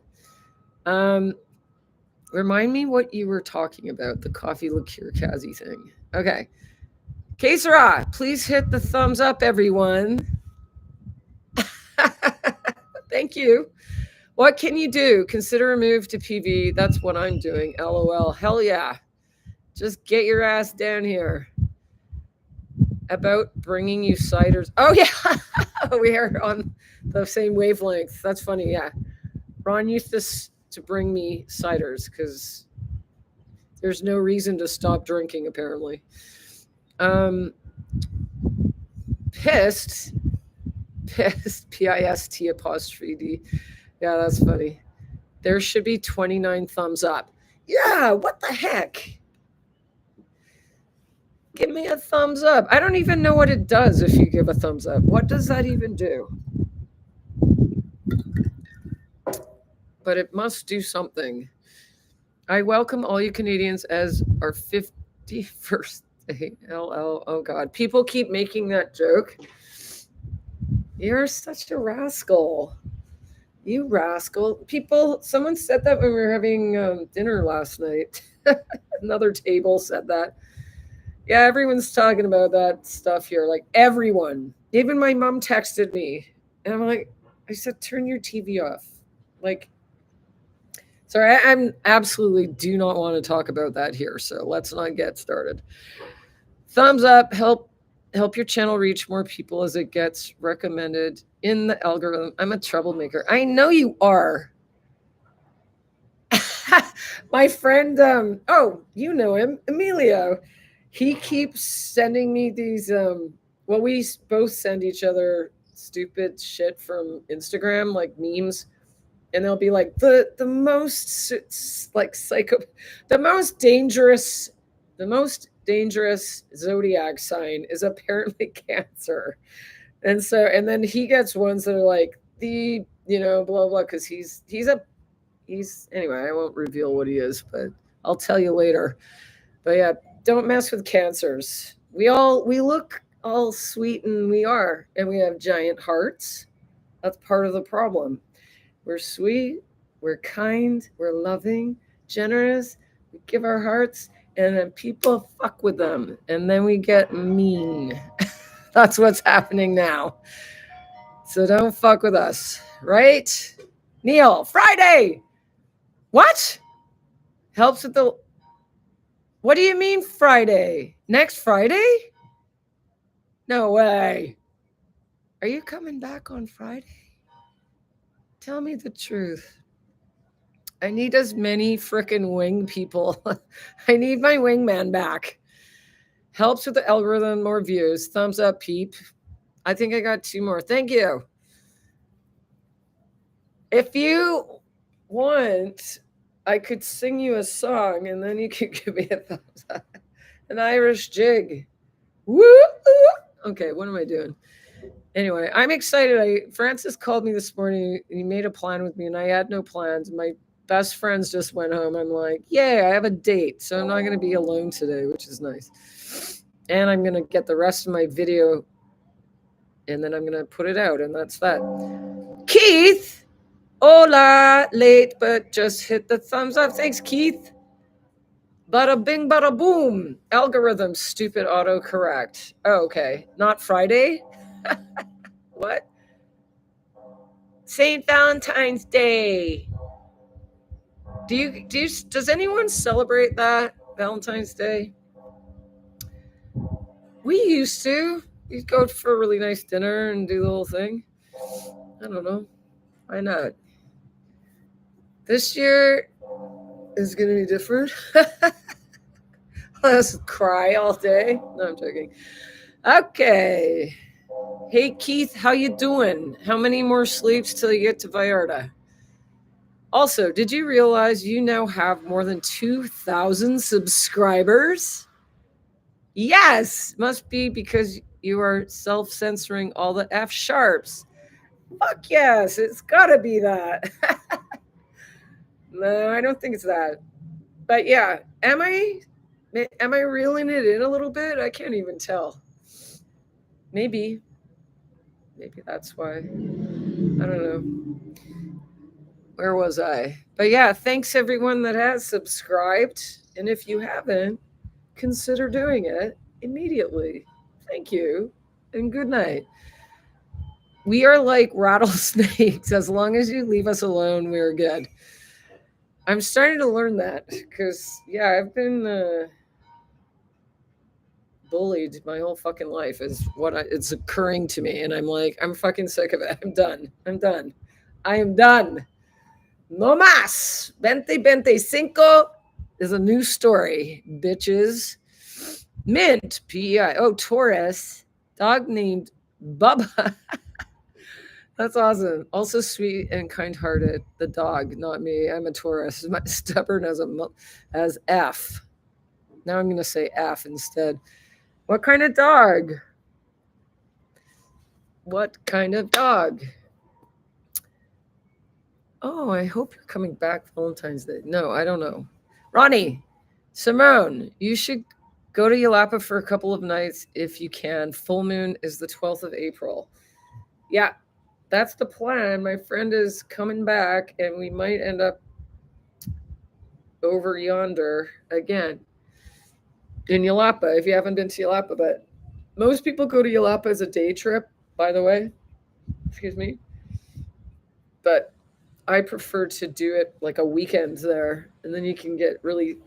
Remind me what you were talking about, the coffee liqueur Kazi thing. Okay. Kesara, please hit the thumbs up, everyone. Thank you. What can you do? Consider a move to PV. That's what I'm doing. LOL. Hell yeah. Just get your ass down here. About bringing you ciders. Oh, yeah. We are on the same wavelength. That's funny. Yeah. Ron used to bring me ciders because there's no reason to stop drinking, apparently. Pissed, PIST apostrophe D. Yeah, that's funny. There should be 29 thumbs up. Yeah, what the heck? Give me a thumbs up. I don't even know what it does if you give a thumbs up. What does that even do? But it must do something. I welcome all you Canadians as our 51st day. LL. Oh, God. People keep making that joke. You're such a rascal. You rascal. Someone said that when we were having dinner last night. Another table said that. Yeah, everyone's talking about that stuff here. Like everyone. Even my mom texted me. And I'm like, I said, turn your TV off. Like, sorry, I'm absolutely do not want to talk about that here. So let's not get started. Thumbs up. Help your channel reach more people as it gets recommended in the algorithm. I'm a troublemaker. I know you are. My friend, oh, you know him, Emilio. He keeps sending me these, well, we both send each other stupid shit from Instagram, like memes. And they'll be like, the most like the most dangerous zodiac sign is apparently Cancer. And then he gets ones that are like blah blah, because he's anyway, I won't reveal what he is, but I'll tell you later. But yeah, don't mess with Cancers. We look all sweet, and we have giant hearts. That's part of the problem. We're sweet, we're kind, we're loving, generous. We give our hearts, and then people fuck with them, and then we get mean. That's what's happening now. So don't fuck with us, right? Neil, Friday. What? Helps with the... What do you mean Friday? Next Friday? No way. Are you coming back on Friday? Tell me the truth. I need as many frickin' wing people. I need my wingman back. Helps with the algorithm, more views. Thumbs up, peep. I think I got 2 more. Thank you. If you want, I could sing you a song and then you could give me a thumbs up. An Irish jig. Woo! Okay, what am I doing? Anyway, I'm excited. Francis called me this morning. He made a plan with me, and I had no plans. My best friends just went home. I'm like, yay, I have a date, so I'm not going to be alone today, which is nice. And I'm going to get the rest of my video, and then I'm going to put it out, and that's that. Keith! Hola! Late, but just hit the thumbs up. Thanks, Keith. Bada bing, bada boom. Algorithm, stupid autocorrect. Oh, okay. Not Friday? What? St. Valentine's Day. Does anyone celebrate that? Valentine's Day? We used to. You'd go for a really nice dinner and do the whole thing. I don't know. Why not? This year is going to be different. Let's cry all day. No, I'm joking. Okay. Hey, Keith, how you doing? How many more sleeps till you get to Vallarta? Also, did you realize you now have more than 2,000 subscribers? Yes, must be because you are self-censoring all the F sharps. Fuck yes, it's gotta be that. No, I don't think it's that. But yeah, am I reeling it in a little bit? I can't even tell. Maybe that's why. I don't know. Where was I? But yeah, thanks everyone that has subscribed. And if you haven't, consider doing it immediately. Thank you. And good night. We are like rattlesnakes. As long as you leave us alone, we're good. I'm starting to learn that because, yeah, I've been bullied my whole fucking life is it's occurring to me. And I'm like, I'm fucking sick of it. I'm done. I am done. No más. 2025 is a new story, bitches. Mint, PEI. Oh, Taurus. Dog named Bubba. That's awesome. Also sweet and kind-hearted. The dog, not me. I'm a Taurus. Stubborn as F. Now I'm going to say F instead. What kind of dog? What kind of dog? Oh, I hope you're coming back Valentine's Day. No, I don't know. Ronnie, Simone, you should go to Yelapa for a couple of nights if you can. Full moon is the 12th of April. Yeah, that's the plan. My friend is coming back, and we might end up over yonder again in Yelapa if you haven't been to Yelapa. But most people go to Yelapa as a day trip, by the way. Excuse me. But I prefer to do it like a weekend there, and then you can really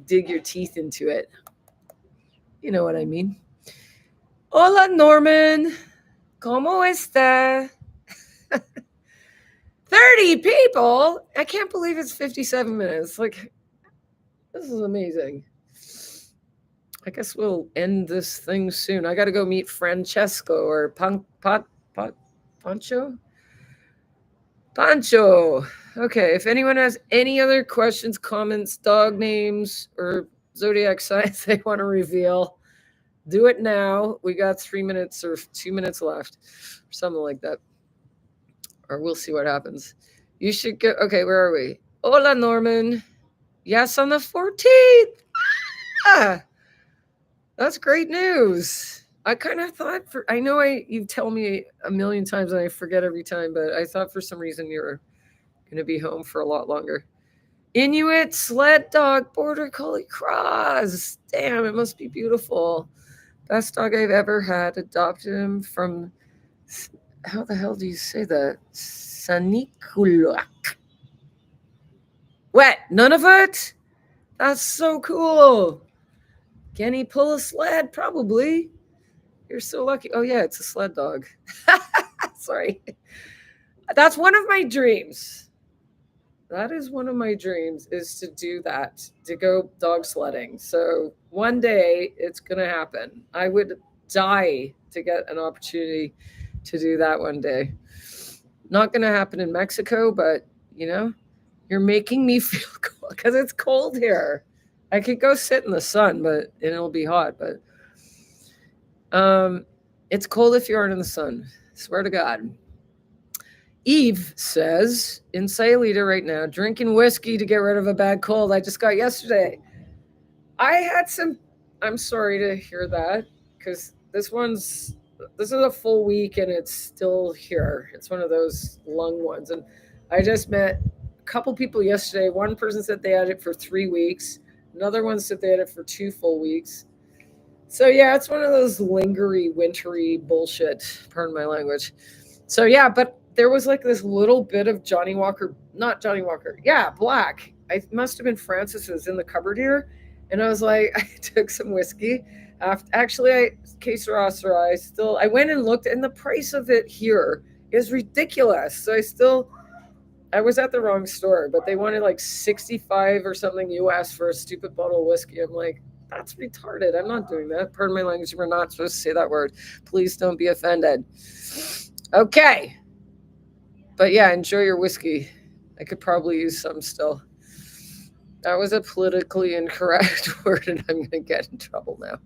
dig your teeth into it. You know what I mean. Hola, Norman. ¿Cómo está? 30 people? I can't believe it's 57 minutes. Like, this is amazing. I guess we'll end this thing soon. I got to go meet Francesco or Pancho. Pancho. Okay, if anyone has any other questions, comments, dog names, or zodiac signs they want to reveal, do it now. We got 3 minutes or 2 minutes left, or something like that. Or we'll see what happens. You should go. Okay, where are we? Hola, Norman. Yes, on the 14th. Ah, that's great news. I kind of thought I know you tell me a million times and I forget every time, but I thought for some reason you were going to be home for a lot longer. Inuit sled dog border collie cross. Damn, it must be beautiful. Best dog I've ever had. Adopted him from, how the hell do you say that? Sanikulak. What? None of it? That's so cool. Can he pull a sled? Probably. You're so lucky. Oh, yeah, it's a sled dog. Sorry. That's one of my dreams. That is one of my dreams, is to do that, to go dog sledding. So one day it's going to happen. I would die to get an opportunity to do that one day. Not going to happen in Mexico, but, you're making me feel cool because it's cold here. I could go sit in the sun, and it'll be hot, but it's cold if you aren't in the sun. Swear to God. Eve says, in Sayulita right now, drinking whiskey to get rid of a bad cold I just got yesterday. I'm sorry to hear that, because this is a full week and it's still here. It's one of those lung ones. And I just met a couple people yesterday. One person said they had it for 3 weeks. Another one said they had it for 2 full weeks. So yeah, it's one of those lingery, wintry bullshit. Pardon my language. So yeah, but there was like this little bit of Johnny Walker, not Johnny Walker, yeah, black. I must have been Francis's in the cupboard here, and I was like, I took some whiskey. Actually, I case I still I went and looked, and the price of it here is ridiculous. So I was at the wrong store, but they wanted like 65 or something US for a stupid bottle of whiskey. I'm like, that's retarded. I'm not doing that. Pardon my language. We're not supposed to say that word. Please don't be offended. Okay. But yeah, enjoy your whiskey. I could probably use some still. That was a politically incorrect word, and I'm going to get in trouble now.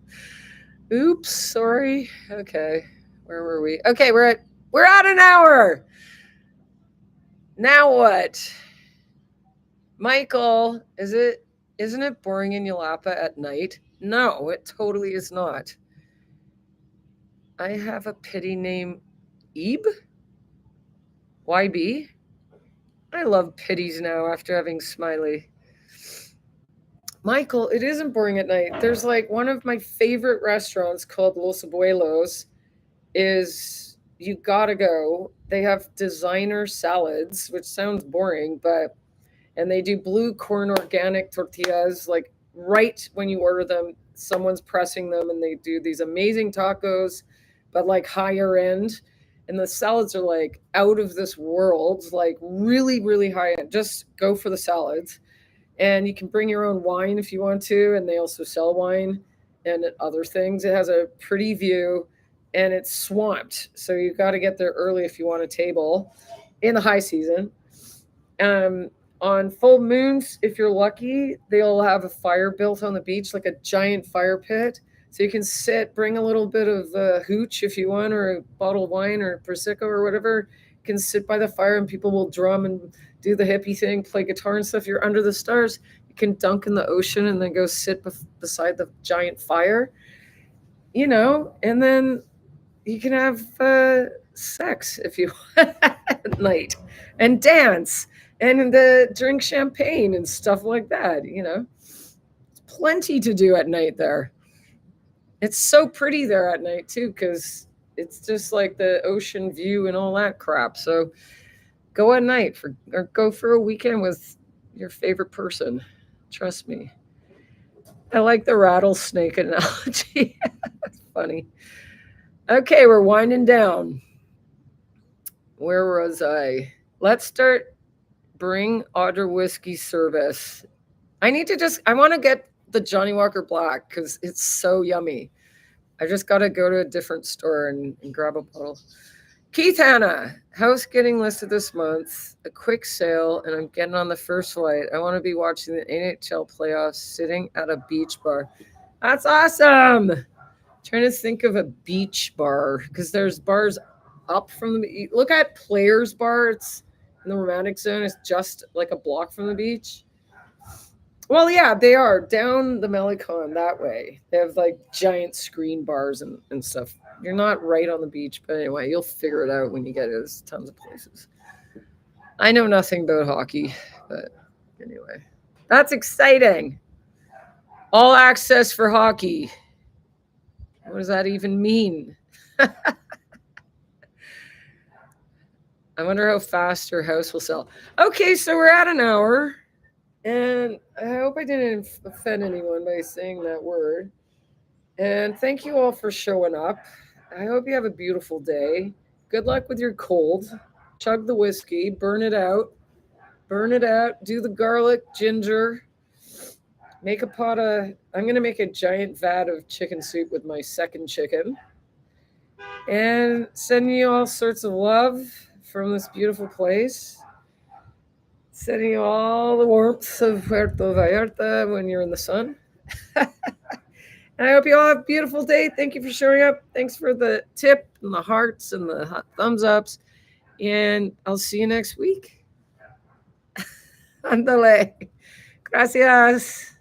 Oops, sorry. Okay. Where were we? Okay, we're at an hour. Now what? Michael, isn't it boring in Yalapa at night? No, it totally is not. I have a pity name, Ebe? YB? I love pitties now after having Smiley. Michael, it isn't boring at night. There's like one of my favorite restaurants called Los Abuelos is you gotta go. They have designer salads, which sounds boring, but and they do blue corn organic tortillas like right when you order them someone's pressing them and they do these amazing tacos but like higher end and the salads are like out of this world like really really high end. Just go for the salads and you can bring your own wine if you want to and they also sell wine and other things. It has a pretty view and it's swamped so you got to get there early if you want a table in the high season. On full moons, if you're lucky, they'll have a fire built on the beach, like a giant fire pit. So you can sit, bring a little bit of hooch if you want, or a bottle of wine or prosecco or whatever. You can sit by the fire and people will drum and do the hippie thing, play guitar and stuff. You're under the stars. You can dunk in the ocean and then go sit beside the giant fire, and then you can have sex if you want at night and dance and drink champagne and stuff like that. Plenty to do at night there. It's so pretty there at night too because it's just like the ocean view and all that crap. So go at night or go for a weekend with your favorite person. Trust me. I like the rattlesnake analogy. That's funny. Okay, we're winding down. Where was I? Let's start bring Audra whiskey service. I want to get the Johnny Walker Black because it's so yummy. I just got to go to a different store and grab a bottle. Keith Hanna, house getting listed this month, a quick sale, and I'm getting on the first flight. I want to be watching the NHL playoffs sitting at a beach bar. That's awesome. Trying to think of a beach bar because there's bars up from the look at Players Bar. It's in the romantic zone. It's just like a block from the beach. Well, yeah, they are down the Melicon that way. They have like giant screen bars and stuff. You're not right on the beach, but anyway, you'll figure it out when you get it. There's tons of places. I know nothing about hockey, but anyway, that's exciting. All access for hockey. What does that even mean? I wonder how fast her house will sell. Okay, so we're at an hour. And I hope I didn't offend anyone by saying that word. And thank you all for showing up. I hope you have a beautiful day. Good luck with your cold. Chug the whiskey, burn it out. Do the garlic, ginger. Make a pot of, I'm going to make a giant vat of chicken soup with my second chicken. And send you all sorts of love from this beautiful place. Sending you all the warmth of Puerto Vallarta when you're in the sun. And I hope you all have a beautiful day. Thank you for showing up. Thanks for the tip and the hearts and the thumbs ups. And I'll see you next week. Andale. Gracias.